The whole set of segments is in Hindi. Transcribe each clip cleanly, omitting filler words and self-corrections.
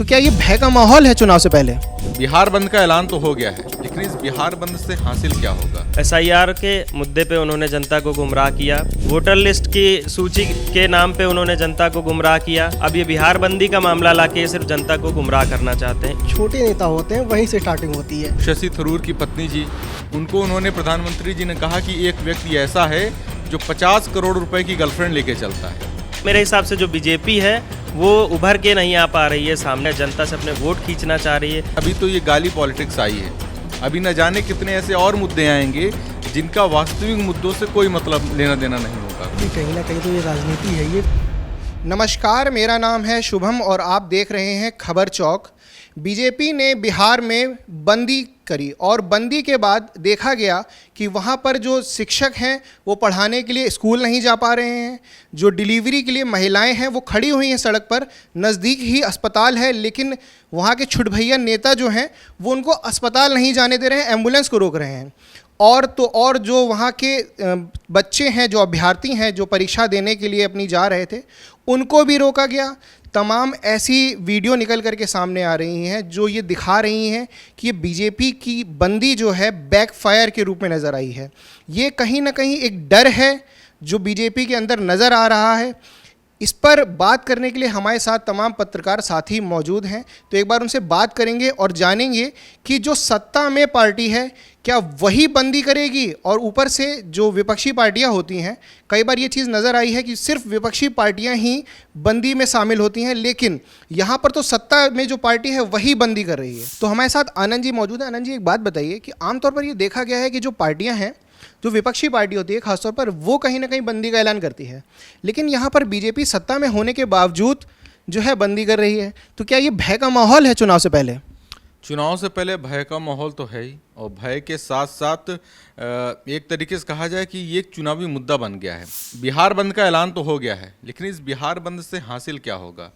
तो क्या ये भय का माहौल है चुनाव से पहले? बिहार बंद का ऐलान तो हो गया है, लेकिन इस बिहार बंद से हासिल क्या होगा? SIR के मुद्दे पे उन्होंने जनता को गुमराह किया, वोटर लिस्ट की सूची के नाम पे उन्होंने जनता को गुमराह किया। अब ये बिहार बंदी का मामला लाके सिर्फ जनता को गुमराह करना चाहते हैं। छोटे नेता होते हैं, वहीं से स्टार्टिंग होती है। शशि थरूर की पत्नी जी, उनको उन्होंने प्रधानमंत्री जी ने कहा कि एक व्यक्ति ऐसा है जो 50 करोड़ रुपए की गर्लफ्रेंड लेके चलता है। मेरे हिसाब से जो बीजेपी है वो उभर के नहीं आ पा रही है सामने, जनता से अपने वोट खींचना चाह रही है। अभी तो ये गाली पॉलिटिक्स आई है, अभी न जाने कितने ऐसे और मुद्दे आएंगे जिनका वास्तविक मुद्दों से कोई मतलब लेना देना नहीं होगा। कहीं ना कहीं तो ये राजनीति है। ये नमस्कार, मेरा नाम है शुभम और आप देख रहे हैं खबर चौक। बीजेपी ने बिहार में बंदी करी और बंदी के बाद देखा गया कि वहाँ पर जो शिक्षक हैं वो पढ़ाने के लिए स्कूल नहीं जा पा रहे हैं, जो डिलीवरी के लिए महिलाएं हैं वो खड़ी हुई हैं सड़क पर, नज़दीक ही अस्पताल है लेकिन वहाँ के छुटभैया नेता जो हैं वो उनको अस्पताल नहीं जाने दे रहे हैं, एम्बुलेंस को रोक रहे हैं। और जो वहाँ के बच्चे हैं, जो अभ्यर्थी हैं, जो परीक्षा देने के लिए अपनी जा रहे थे, उनको भी रोका गया। तमाम ऐसी वीडियो निकल कर के सामने आ रही हैं जो ये दिखा रही हैं कि ये बीजेपी की बंदी जो है बैकफायर के रूप में नज़र आई है। ये कहीं ना कहीं एक डर है जो बीजेपी के अंदर नज़र आ रहा है। इस पर बात करने के लिए हमारे साथ तमाम पत्रकार साथी मौजूद हैं, तो एक बार उनसे बात करेंगे और जानेंगे कि जो सत्ता में पार्टी है क्या वही बंदी करेगी, और ऊपर से जो विपक्षी पार्टियां होती हैं, कई बार ये चीज़ नज़र आई है कि सिर्फ विपक्षी पार्टियां ही बंदी में शामिल होती हैं, लेकिन यहाँ पर तो सत्ता में जो पार्टी है वही बंदी कर रही है। तो हमारे साथ आनंद जी मौजूद हैं। आनंद जी, एक बात बताइए कि आमतौर पर ये देखा गया है कि जो पार्टियाँ हैं, जो विपक्षी पार्टी होती है खासतौर पर, वो कहीं ना कहीं बंदी का ऐलान करती है, लेकिन यहाँ पर बीजेपी सत्ता में होने के बावजूद जो है बंदी कर रही है। तो क्या ये भय का माहौल है चुनाव से पहले? चुनाव से पहले भय का माहौल तो है ही, और भय के साथ साथ एक तरीके से कहा जाए कि ये एक चुनावी मुद्दा बन गया है। बिहार बंद का ऐलान तो हो गया है, लेकिन इस बिहार बंद से हासिल क्या होगा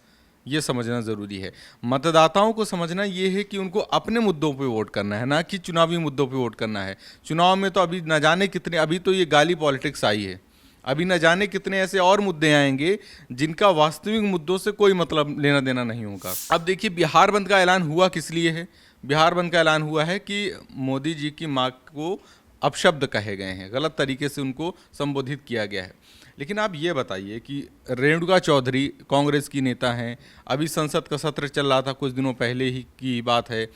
ये समझना ज़रूरी है। मतदाताओं को समझना ये है कि उनको अपने मुद्दों पे वोट करना है, ना कि चुनावी मुद्दों पे वोट करना है। चुनाव में तो अभी न जाने कितने, अभी तो ये गाली पॉलिटिक्स आई है, अभी न जाने कितने ऐसे और मुद्दे आएंगे जिनका वास्तविक मुद्दों से कोई मतलब लेना देना नहीं होगा। अब देखिए, बिहार बंद का ऐलान हुआ किस लिए है? बिहार बंद का ऐलान हुआ है कि मोदी जी की माँ को अपशब्द कहे गए हैं, गलत तरीके से उनको संबोधित किया गया है। लेकिन आप ये बताइए कि रेणुका चौधरी कांग्रेस की नेता हैं, अभी संसद का सत्र चल रहा था, कुछ दिनों पहले ही की बात है।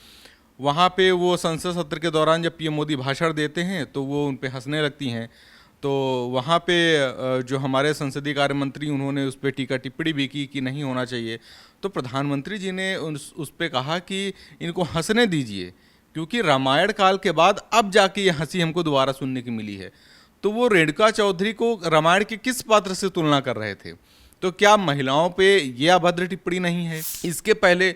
वहाँ पे वो संसद सत्र के दौरान जब पीएम मोदी भाषण देते हैं तो वो उन पे हंसने लगती हैं। तो वहाँ पे जो हमारे संसदीय कार्य मंत्री, उन्होंने उस पर टीका टिप्पणी भी की कि नहीं होना चाहिए। तो प्रधानमंत्री जी ने उस पर कहा कि इनको हंसने दीजिए, क्योंकि रामायण काल के बाद अब जाके ये हंसी हमको दोबारा सुनने की मिली है। तो वो रेणुका चौधरी को रामायण के किस पात्र से तुलना कर रहे थे? तो क्या महिलाओं पे ये अभद्र टिप्पणी नहीं है? इसके पहले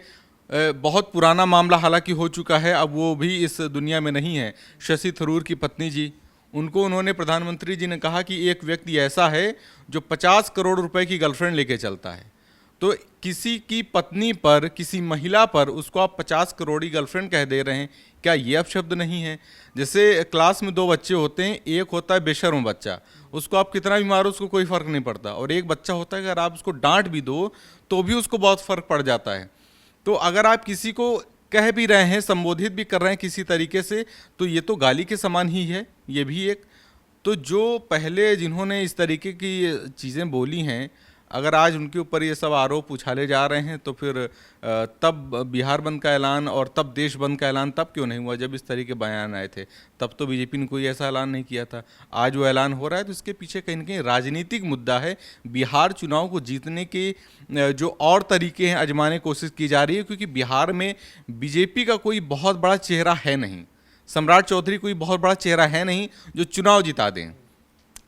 बहुत पुराना मामला हालांकि हो चुका है, अब वो भी इस दुनिया में नहीं है। शशि थरूर की पत्नी जी, उनको उन्होंने प्रधानमंत्री जी ने कहा कि एक व्यक्ति ऐसा है जो 50 करोड़ रुपए की गर्लफ्रेंड लेके चलता है। तो किसी की पत्नी पर, किसी महिला पर उसको आप 50 करोड़ी गर्लफ्रेंड कह दे रहे हैं, क्या ये अपशब्द नहीं है? जैसे क्लास में 2 बच्चे होते हैं, एक होता है बेशर्म बच्चा, उसको आप कितना भी मारो उसको कोई फ़र्क नहीं पड़ता, और एक बच्चा होता है अगर आप उसको डांट भी दो तो भी उसको बहुत फ़र्क पड़ जाता है। तो अगर आप किसी को कह भी रहे हैं, संबोधित भी कर रहे हैं किसी तरीके से, तो ये तो गाली के समान ही है, ये भी एक। तो जो पहले जिन्होंने इस तरीके की चीज़ें बोली हैं, अगर आज उनके ऊपर ये सब आरोप उछाले जा रहे हैं, तो फिर तब बिहार बंद का ऐलान और तब देश बंद का ऐलान तब क्यों नहीं हुआ जब इस तरह के बयान आए थे? तब तो बीजेपी ने कोई ऐसा ऐलान नहीं किया था। आज वो ऐलान हो रहा है, तो इसके पीछे कहीं ना कहीं राजनीतिक मुद्दा है। बिहार चुनाव को जीतने के जो और तरीके हैं आजमाने की कोशिश की जा रही है, क्योंकि बिहार में बीजेपी का कोई बहुत बड़ा चेहरा है नहीं। सम्राट चौधरी कोई बहुत बड़ा चेहरा है नहीं जो चुनाव जिता दें।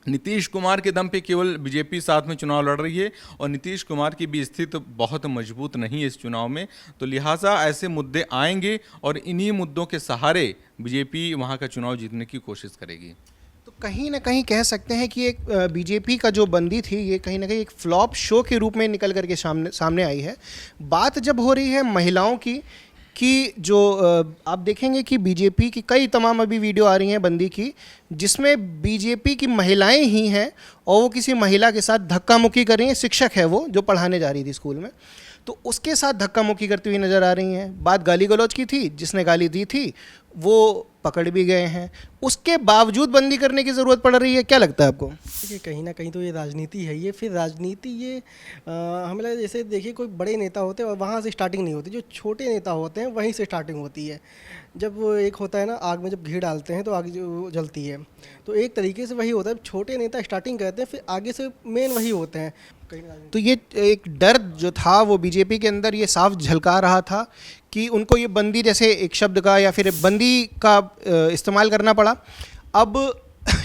नीतीश कुमार के दम पे केवल बीजेपी साथ में चुनाव लड़ रही है, और नीतीश कुमार की भी स्थिति बहुत मजबूत नहीं है इस चुनाव में। तो लिहाजा ऐसे मुद्दे आएंगे और इन्हीं मुद्दों के सहारे बीजेपी वहां का चुनाव जीतने की कोशिश करेगी। तो कहीं ना कहीं कह सकते हैं कि एक बीजेपी का जो बंदी थी, ये कहीं ना कहीं एक फ्लॉप शो के रूप में निकल करके सामने आई है। बात जब हो रही है महिलाओं की, कि जो आप देखेंगे कि बीजेपी की कई तमाम अभी वीडियो आ रही हैं बंदी की, जिसमें बीजेपी की महिलाएं ही हैं और वो किसी महिला के साथ धक्का मुक्की कर रही हैं। शिक्षक है वो, जो पढ़ाने जा रही थी स्कूल में। तो उसके साथ धक्का मुक्की करती हुई नज़र आ रही हैं। बात गाली गलौज की थी, जिसने गाली दी थी वो पकड़ भी गए हैं, उसके बावजूद बंदी करने की ज़रूरत पड़ रही है। क्या लगता है आपको? देखिए कहीं ना कहीं तो ये राजनीति है। ये फिर राजनीति ये हमें लगा जैसे देखिए कोई बड़े नेता होते हैं और वहाँ से स्टार्टिंग नहीं होती, जो छोटे नेता होते हैं वहीं से स्टार्टिंग होती है। जब वो एक होता है ना, आग में जब घी डालते हैं तो आग जो जलती है, तो एक तरीके से वही होता है। छोटे नेता स्टार्टिंग करते हैं, फिर आगे से मेन वही होते हैं। तो ये एक डर जो था वो बीजेपी के अंदर ये साफ झलका रहा था कि उनको ये बंदी जैसे एक शब्द का या फिर बंदी का इस्तेमाल करना पड़ा। अब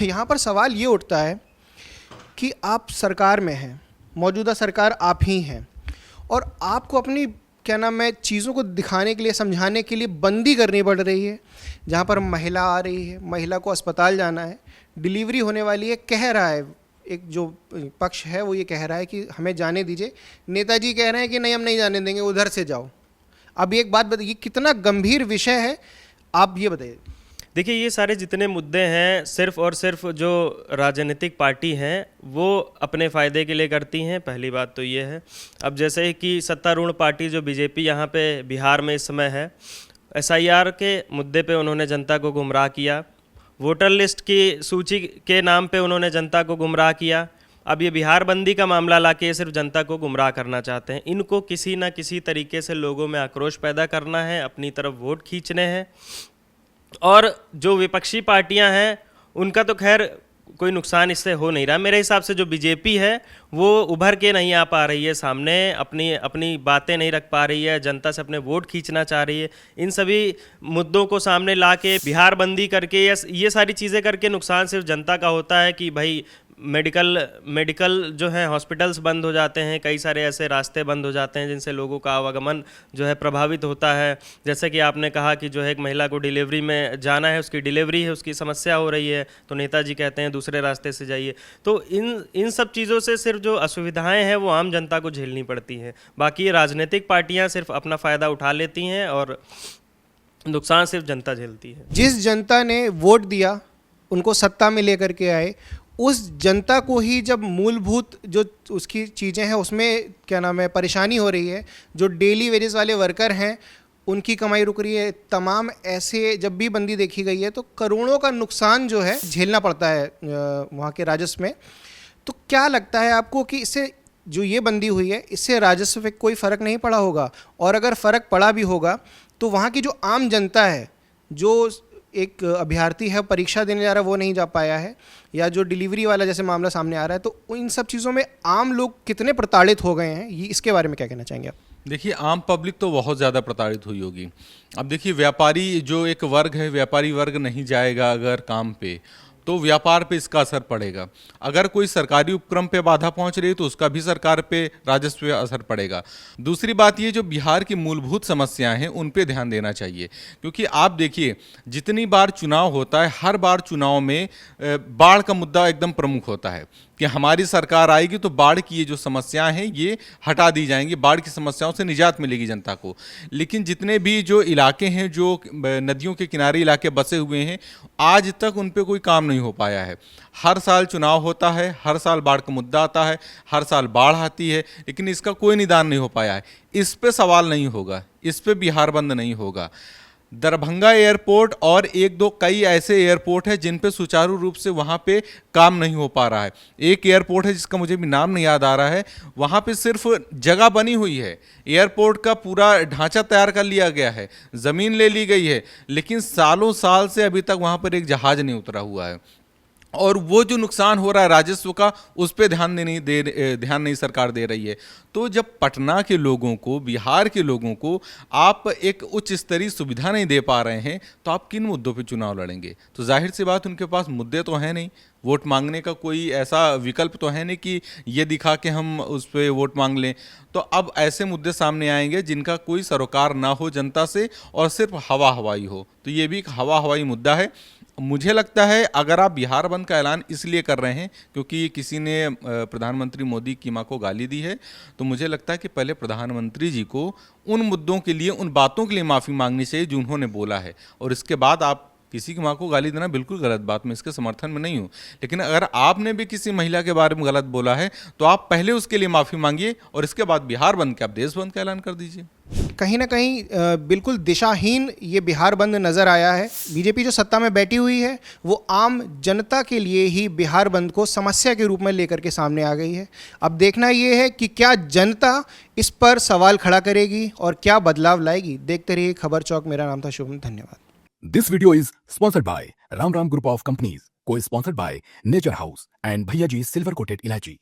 यहाँ पर सवाल ये उठता है कि आप सरकार में हैं, मौजूदा सरकार आप ही हैं, और आपको अपनी क्या नाम है चीज़ों को दिखाने के लिए, समझाने के लिए बंदी करनी पड़ रही है। जहाँ पर महिला आ रही है, महिला को अस्पताल जाना है, डिलीवरी होने वाली है, कह रहा है एक जो पक्ष है वो ये कह रहा है कि हमें जाने दीजिए, नेताजी कह रहे हैं कि नहीं हम नहीं जाने देंगे, उधर से जाओ। अब एक बात बताइए, कितना गंभीर विषय है, आप ये बताइए। देखिए ये सारे जितने मुद्दे हैं सिर्फ और सिर्फ जो राजनीतिक पार्टी हैं वो अपने फ़ायदे के लिए करती हैं। पहली बात तो ये है। अब जैसे कि सत्तारूढ़ पार्टी जो बीजेपी यहाँ पे बिहार में इस समय है, SIR के मुद्दे पे उन्होंने जनता को गुमराह किया, वोटर लिस्ट की सूची के नाम पे उन्होंने जनता को गुमराह किया। अब ये बिहार बंदी का मामला लाके सिर्फ जनता को गुमराह करना चाहते हैं। इनको किसी ना किसी तरीके से लोगों में आक्रोश पैदा करना है, अपनी तरफ वोट खींचने हैं। और जो विपक्षी पार्टियां हैं उनका तो खैर कोई नुकसान इससे हो नहीं रहा। मेरे हिसाब से जो बीजेपी है वो उभर के नहीं आ पा रही है सामने, अपनी बातें नहीं रख पा रही है, जनता से अपने वोट खींचना चाह रही है। इन सभी मुद्दों को सामने ला के बिहार बंदी करके या ये सारी चीज़ें करके नुकसान सिर्फ जनता का होता है कि भाई मेडिकल जो है हॉस्पिटल्स बंद हो जाते हैं, कई सारे ऐसे रास्ते बंद हो जाते हैं जिनसे लोगों का आवागमन जो है प्रभावित होता है। जैसे कि आपने कहा कि जो है एक महिला को डिलीवरी में जाना है, उसकी डिलीवरी है, उसकी समस्या हो रही है, तो नेताजी कहते हैं दूसरे रास्ते से जाइए। तो इन सब चीज़ों से सिर्फ जो असुविधाएं हैं वो आम जनता को झेलनी पड़ती हैं। बाकी ये राजनीतिक पार्टियाँ सिर्फ अपना फ़ायदा उठा लेती हैं और नुकसान सिर्फ जनता झेलती है। जिस जनता ने वोट दिया, उनको सत्ता में लेकर के आए, उस जनता को ही जब मूलभूत जो उसकी चीज़ें हैं उसमें क्या नाम है परेशानी हो रही है, जो डेली वेजेस वाले वर्कर हैं उनकी कमाई रुक रही है, तमाम ऐसे जब भी बंदी देखी गई है तो करोड़ों का नुकसान जो है झेलना पड़ता है वहाँ के राजस्व में। तो क्या लगता है आपको कि इससे जो ये बंदी हुई है इससे राजस्व पे कोई फ़र्क नहीं पड़ा होगा? और अगर फ़र्क पड़ा भी होगा तो वहाँ की जो आम जनता है, जो एक अभ्यर्थी है परीक्षा देने जा रहा है वो नहीं जा पाया है, या जो डिलीवरी वाला जैसे मामला सामने आ रहा है, तो इन सब चीज़ों में आम लोग कितने प्रताड़ित हो गए हैं, ये इसके बारे में क्या कहना चाहेंगे आप? देखिए आम पब्लिक तो बहुत ज़्यादा प्रताड़ित हुई होगी। अब देखिए व्यापारी जो एक वर्ग है, व्यापारी वर्ग नहीं जाएगा अगर काम पे, तो व्यापार पे इसका असर पड़ेगा। अगर कोई सरकारी उपक्रम पे बाधा पहुंच रही है तो उसका भी सरकार पे राजस्व पे असर पड़ेगा। दूसरी बात ये जो बिहार की मूलभूत समस्याएं हैं उन पे ध्यान देना चाहिए, क्योंकि आप देखिए जितनी बार चुनाव होता है हर बार चुनाव में बाढ़ का मुद्दा एकदम प्रमुख होता है कि हमारी सरकार आएगी तो बाढ़ की ये जो समस्याएं हैं ये हटा दी जाएंगी, बाढ़ की समस्याओं से निजात मिलेगी जनता को। लेकिन जितने भी जो इलाके हैं, जो नदियों के किनारे इलाके बसे हुए हैं, आज तक उन पे कोई काम नहीं हो पाया है। हर साल चुनाव होता है, हर साल बाढ़ का मुद्दा आता है, हर साल बाढ़ आती है, लेकिन इसका कोई निदान नहीं हो पाया है। इस पे सवाल नहीं होगा, इस पे बिहार बंद नहीं होगा। दरभंगा एयरपोर्ट और एक दो कई ऐसे एयरपोर्ट है जिन पे सुचारू रूप से वहाँ पे काम नहीं हो पा रहा है। एक एयरपोर्ट है जिसका मुझे भी नाम नहीं याद आ रहा है, वहाँ पे सिर्फ जगह बनी हुई है, एयरपोर्ट का पूरा ढांचा तैयार कर लिया गया है, ज़मीन ले ली गई है, लेकिन सालों साल से अभी तक वहाँ पर एक जहाज़ नहीं उतरा हुआ है। और वो जो नुकसान हो रहा है राजस्व का, उस पर ध्यान नहीं सरकार दे रही है। तो जब पटना के लोगों को, बिहार के लोगों को आप एक उच्च स्तरीय सुविधा नहीं दे पा रहे हैं, तो आप किन मुद्दों पे चुनाव लड़ेंगे? तो जाहिर सी बात उनके पास मुद्दे तो हैं नहीं, वोट मांगने का कोई ऐसा विकल्प तो है नहीं कि ये दिखा के हम उस पर वोट मांग लें। तो अब ऐसे मुद्दे सामने आएंगे जिनका कोई सरोकार ना हो जनता से और सिर्फ हवा हवाई हो। तो ये भी एक हवा हवाई मुद्दा है। मुझे लगता है अगर आप बिहार बंद का ऐलान इसलिए कर रहे हैं क्योंकि किसी ने प्रधानमंत्री मोदी की मां को गाली दी है, तो मुझे लगता है कि पहले प्रधानमंत्री जी को उन मुद्दों के लिए, उन बातों के लिए माफ़ी मांगनी चाहिए जो उन्होंने बोला है, और इसके बाद आप किसी की माँ को गाली देना बिल्कुल गलत बात, मैं इसके समर्थन में नहीं हूँ। लेकिन अगर आपने भी किसी महिला के बारे में गलत बोला है तो आप पहले उसके लिए माफ़ी मांगिए और इसके बाद बिहार बंद के आप देश बंद का ऐलान कर दीजिए। कहीं ना कहीं बिल्कुल दिशाहीन ये बिहार बंद नज़र आया है। बीजेपी जो सत्ता में बैठी हुई है वो आम जनता के लिए ही बिहार बंद को समस्या के रूप में लेकर के सामने आ गई है। अब देखना ये है कि क्या जनता इस पर सवाल खड़ा करेगी और क्या बदलाव लाएगी। देखते रहिए खबर चौक। मेरा नाम था शुभम, धन्यवाद। This video is sponsored by Ram Group of Companies, co-sponsored by Nature House and Bhaiya Ji Silver Coated Ilachi.